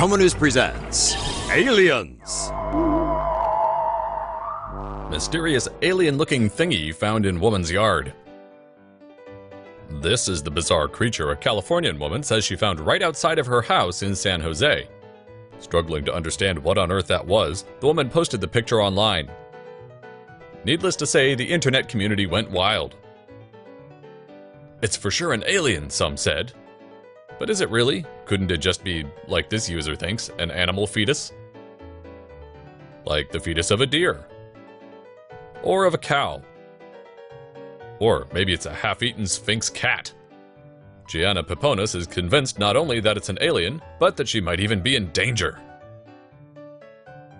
TomoNews presents Aliens. Mysterious alien-looking thingy found in woman's yard. This is the bizarre creature a Californian woman says she found right outside of her house in San Jose. Struggling to understand what on earth that was, the woman posted the picture online. Needless to say, the internet community went wild. It's for sure an alien, some said. But is it really? Couldn't it just be, like this user thinks, an animal fetus? Like the fetus of a deer. Or of a cow. Or maybe it's a half-eaten sphinx cat. Gianna Peponis is convinced not only that it's an alien, but that she might even be in danger.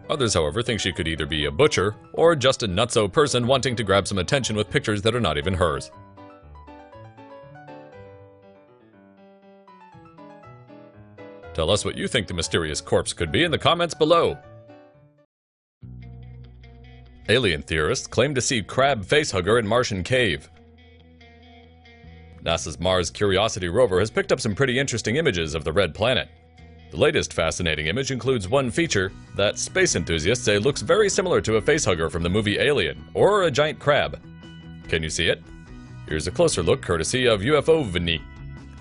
Others, however, think she could either be a butcher, or just a nutso person wanting to grab some attention with pictures that are not even hers. Tell us what you think the mysterious corpse could be in the comments below. Alien theorists claim to see crab facehugger in Martian cave. NASA's Mars Curiosity rover has picked up some pretty interesting images of the red planet. The latest fascinating image includes one feature that space enthusiasts say looks very similar to a facehugger from the movie Alien, or a giant crab. Can you see it? Here's a closer look courtesy of UFOs.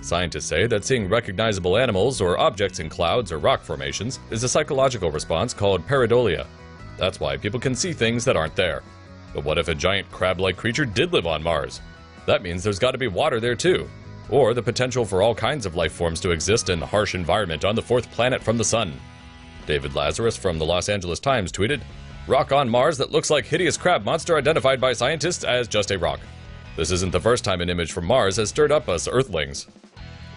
Scientists say that seeing recognizable animals or objects in clouds or rock formations is a psychological response called pareidolia. That's why people can see things that aren't there. But what if a giant crab-like creature did live on Mars? That means there's got to be water there too. Or the potential for all kinds of life forms to exist in a harsh environment on the fourth planet from the sun. David Lazarus from the Los Angeles Times tweeted, "Rock on Mars that looks like hideous crab monster identified by scientists as just a rock." This isn't the first time an image from Mars has stirred up us Earthlings.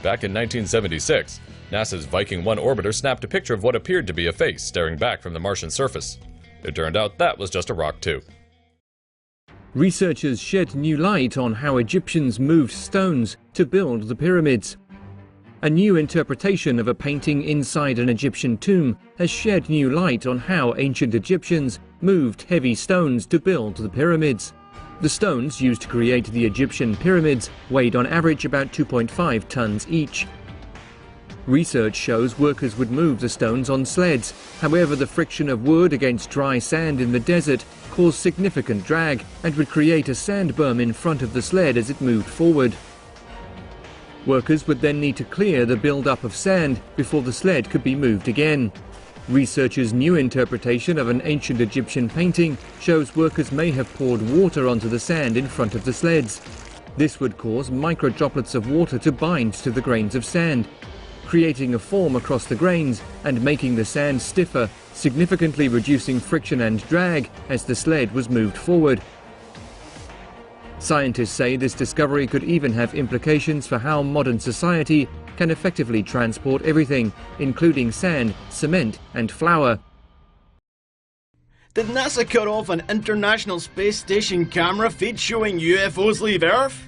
Back in 1976, NASA's Viking 1 orbiter snapped a picture of what appeared to be a face staring back from the Martian surface. It turned out that was just a rock too. Researchers shed new light on how Egyptians moved stones to build the pyramids. A new interpretation of a painting inside an Egyptian tomb has shed new light on how ancient Egyptians moved heavy stones to build the pyramids. The stones used to create the Egyptian pyramids weighed on average about 2.5 tons each. Research shows workers would move the stones on sleds. However, the friction of wood against dry sand in the desert caused significant drag and would create a sand berm in front of the sled as it moved forward. Workers would then need to clear the build-up of sand before the sled could be moved again. Researchers' new interpretation of an ancient Egyptian painting shows workers may have poured water onto the sand in front of the sleds. This would cause micro droplets of water to bind to the grains of sand, creating a form across the grains and making the sand stiffer, significantly reducing friction and drag as the sled was moved forward. Scientists say this discovery could even have implications for how modern society can effectively transport everything, including sand, cement and flour. Did NASA cut off an International Space Station camera feed showing UFOs leave Earth?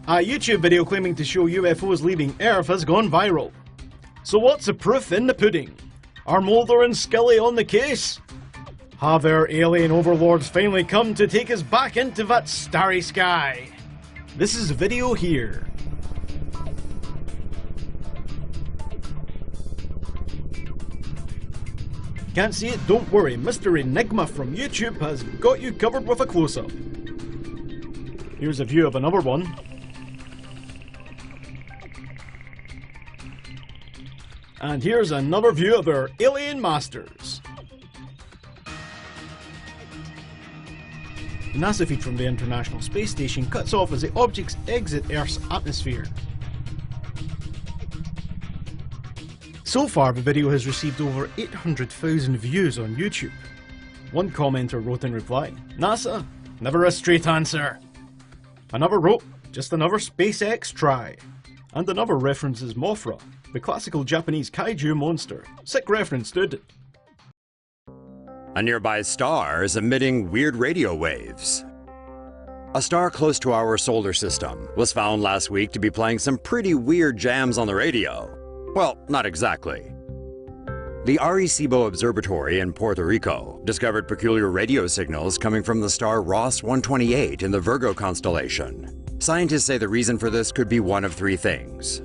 A YouTube video claiming to show UFOs leaving Earth has gone viral. So what's the proof in the pudding? Are Mulder and Scully on the case? Have our alien overlords finally come to take us back into that starry sky? This is the video here. Can't see it? Don't worry, Mr. Enigma from YouTube has got you covered with a close-up. Here's a view of another one. And here's another view of our alien masters. The NASA feed from the International Space Station cuts off as the objects exit Earth's atmosphere. So far, the video has received over 800,000 views on YouTube. One commenter wrote in reply, "NASA, never a straight answer." Another wrote, "Just another SpaceX try." And another references Mothra, the classical Japanese kaiju monster. Sick reference, dude. A nearby star is emitting weird radio waves. A star close to our solar system was found last week to be playing some pretty weird jams on the radio. Well, not exactly. The Arecibo Observatory in Puerto Rico discovered peculiar radio signals coming from the star Ross 128 in the Virgo constellation. Scientists say the reason for this could be one of three things.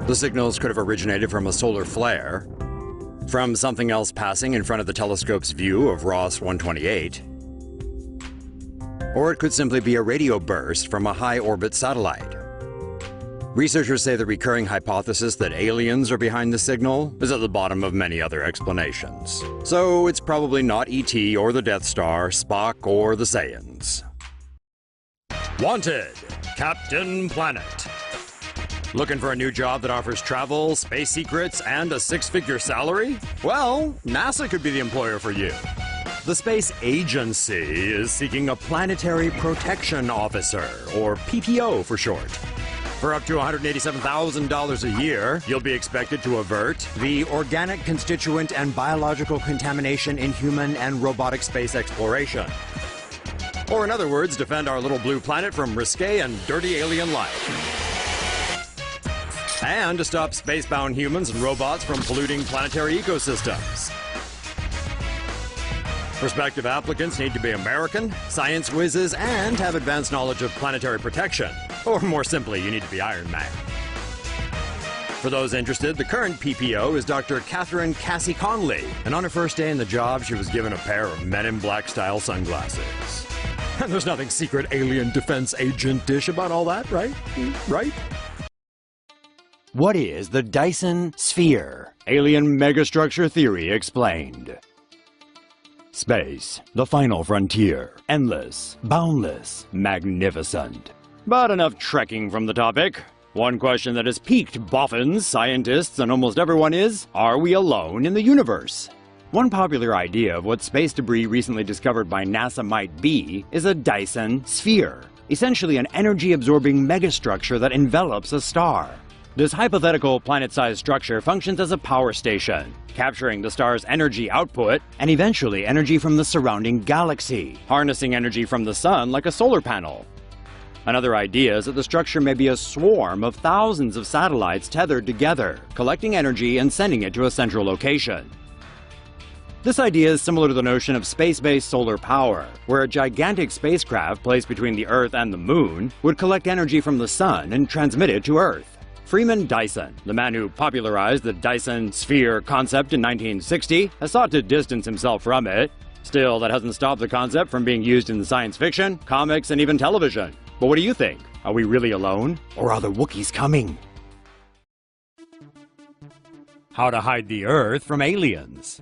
The signals could have originated from a solar flare, from something else passing in front of the telescope's view of Ross 128, or it could simply be a radio burst from a high-orbit satellite. Researchers say the recurring hypothesis that aliens are behind the signal is at the bottom of many other explanations. So it's probably not ET or the Death Star, Spock or the Saiyans. Wanted, Captain Planet. Looking for a new job that offers travel, space secrets, and a six-figure salary? Well, NASA could be the employer for you. The Space Agency is seeking a Planetary Protection Officer, or PPO for short. For up to $187,000 a year, you'll be expected to avert the organic constituent and biological contamination in human and robotic space exploration. Or in other words, defend our little blue planet from risque and dirty alien life. And to stop spacebound humans and robots from polluting planetary ecosystems. Prospective applicants need to be American, science whizzes, and have advanced knowledge of planetary protection. Or more simply, you need to be Iron Man. For those interested, the current PPO is Dr. Catherine Cassie Conley, and on her first day in the job, she was given a pair of Men in Black style sunglasses. And there's nothing secret alien defense agent-ish about all that, right? Right? What is the Dyson sphere? Alien megastructure theory explained. Space, the final frontier. Endless, boundless, magnificent. But enough trekking from the topic. One question that has piqued boffins, scientists, and almost everyone is, are we alone in the universe? One popular idea of what space debris recently discovered by NASA might be is a Dyson sphere, essentially an energy-absorbing megastructure that envelops a star. This hypothetical planet-sized structure functions as a power station, capturing the star's energy output and eventually energy from the surrounding galaxy, harnessing energy from the sun like a solar panel. Another idea is that the structure may be a swarm of thousands of satellites tethered together, collecting energy and sending it to a central location. This idea is similar to the notion of space-based solar power, where a gigantic spacecraft placed between the Earth and the Moon would collect energy from the sun and transmit it to Earth. Freeman Dyson, the man who popularized the Dyson sphere concept in 1960, has sought to distance himself from it. Still, that hasn't stopped the concept from being used in science fiction, comics, and even television. But what do you think? Are we really alone? Or are the Wookiees coming? How to hide the Earth from aliens.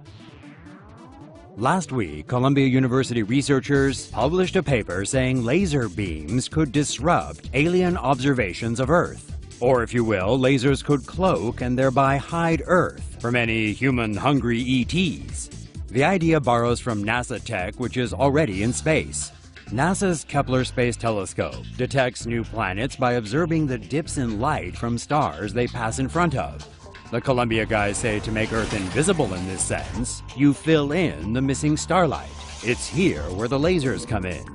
Last week, Columbia University researchers published a paper saying laser beams could disrupt alien observations of Earth. Or if you will, lasers could cloak and thereby hide Earth from any human-hungry ETs. The idea borrows from NASA tech, which is already in space. NASA's Kepler Space Telescope detects new planets by observing the dips in light from stars they pass in front of. The Columbia guys say to make Earth invisible in this sense, you fill in the missing starlight. It's here where the lasers come in.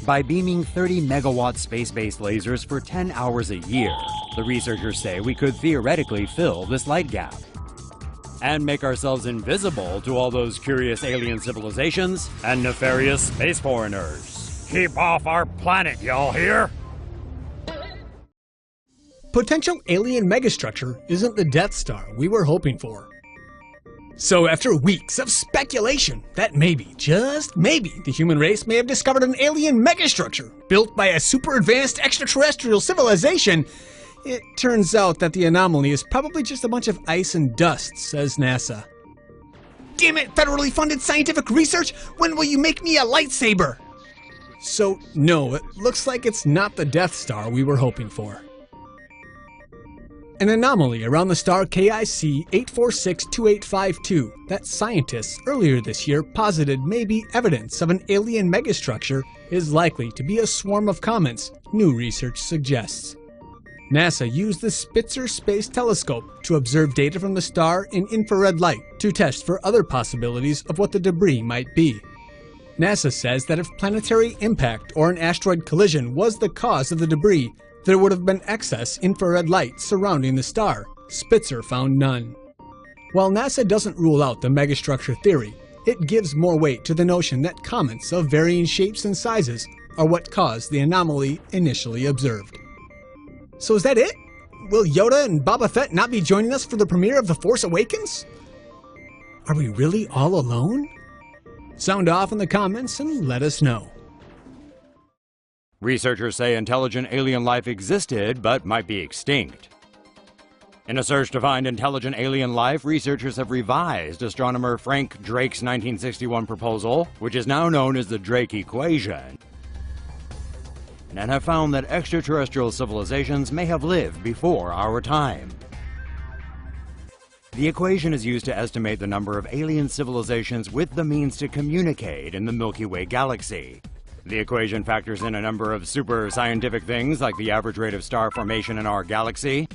By beaming 30 megawatt space-based lasers for 10 hours a year, the researchers say we could theoretically fill this light gap. And make ourselves invisible to all those curious alien civilizations and nefarious space foreigners. Keep off our planet, y'all hear? Potential alien megastructure isn't the Death Star we were hoping for. So after weeks of speculation that maybe, just maybe, the human race may have discovered an alien megastructure built by a super advanced extraterrestrial civilization, it turns out that the anomaly is probably just a bunch of ice and dust, says NASA. Damn it, federally funded scientific research! When will you make me a lightsaber? So no, it looks like it's not the Death Star we were hoping for. An anomaly around the star KIC 8462852 that scientists earlier this year posited may be evidence of an alien megastructure is likely to be a swarm of comets, new research suggests. NASA used the Spitzer Space Telescope to observe data from the star in infrared light to test for other possibilities of what the debris might be. NASA says that if planetary impact or an asteroid collision was the cause of the debris, there would have been excess infrared light surrounding the star. Spitzer found none. While NASA doesn't rule out the megastructure theory, it gives more weight to the notion that comets of varying shapes and sizes are what caused the anomaly initially observed. So is that it? Will Yoda and Boba Fett not be joining us for the premiere of The Force Awakens? Are we really all alone? Sound off in the comments and let us know. Researchers say intelligent alien life existed but might be extinct. In a search to find intelligent alien life, researchers have revised astronomer Frank Drake's 1961 proposal, which is now known as the Drake equation, and have found that extraterrestrial civilizations may have lived before our time. The equation is used to estimate the number of alien civilizations with the means to communicate in the Milky Way galaxy. The equation factors in a number of super scientific things like the average rate of star formation in our galaxy,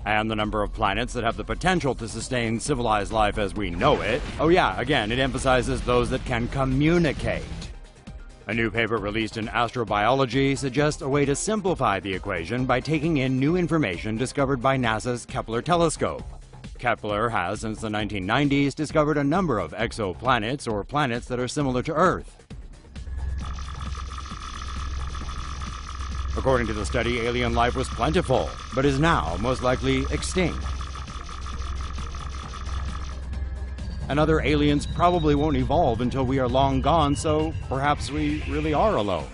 and the number of planets that have the potential to sustain civilized life as we know it. Oh yeah, again, it emphasizes those that can communicate. A new paper released in Astrobiology suggests a way to simplify the equation by taking in new information discovered by NASA's Kepler telescope. Kepler has, since the 1990s, discovered a number of exoplanets, or planets that are similar to Earth. According to the study, alien life was plentiful, but is now most likely extinct. And other aliens probably won't evolve until we are long gone, so perhaps we really are alone.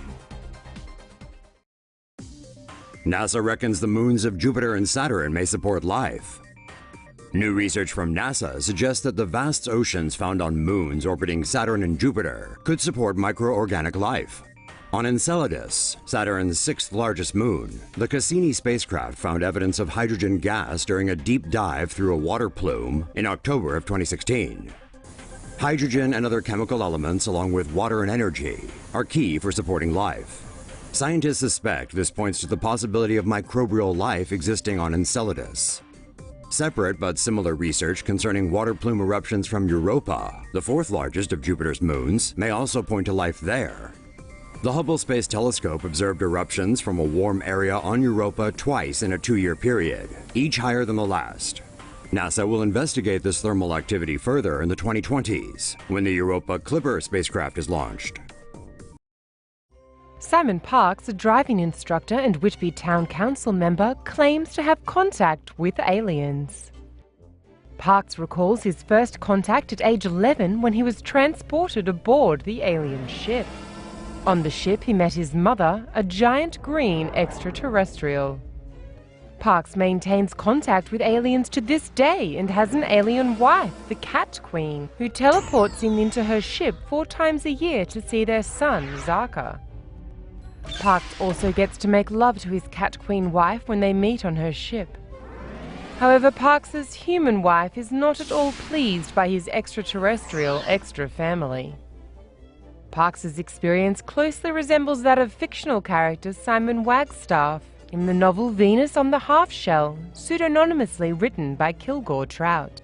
NASA reckons the moons of Jupiter and Saturn may support life. New research from NASA suggests that the vast oceans found on moons orbiting Saturn and Jupiter could support microorganic life. On Enceladus, Saturn's sixth largest moon, the Cassini spacecraft found evidence of hydrogen gas during a deep dive through a water plume in October of 2016. Hydrogen and other chemical elements, along with water and energy, are key for supporting life. Scientists suspect this points to the possibility of microbial life existing on Enceladus. Separate but similar research concerning water plume eruptions from Europa, the fourth largest of Jupiter's moons, may also point to life there. The Hubble Space Telescope observed eruptions from a warm area on Europa twice in a 2-year period, each higher than the last. NASA will investigate this thermal activity further in the 2020s, when the Europa Clipper spacecraft is launched. Salmon Parks, a driving instructor and Whitby Town Council member, claims to have contact with aliens. Parks recalls his first contact at age 11 when he was transported aboard the alien ship. On the ship, he met his mother, a giant green extraterrestrial. Parks maintains contact with aliens to this day and has an alien wife, the Cat Queen, who teleports into her ship 4 times a year to see their son, Zaka. Parks also gets to make love to his Cat Queen wife when they meet on her ship. However, Parks's human wife is not at all pleased by his extraterrestrial extra family. Parks's experience closely resembles that of fictional character Simon Wagstaff in the novel Venus on the Half Shell, pseudonymously written by Kilgore Trout.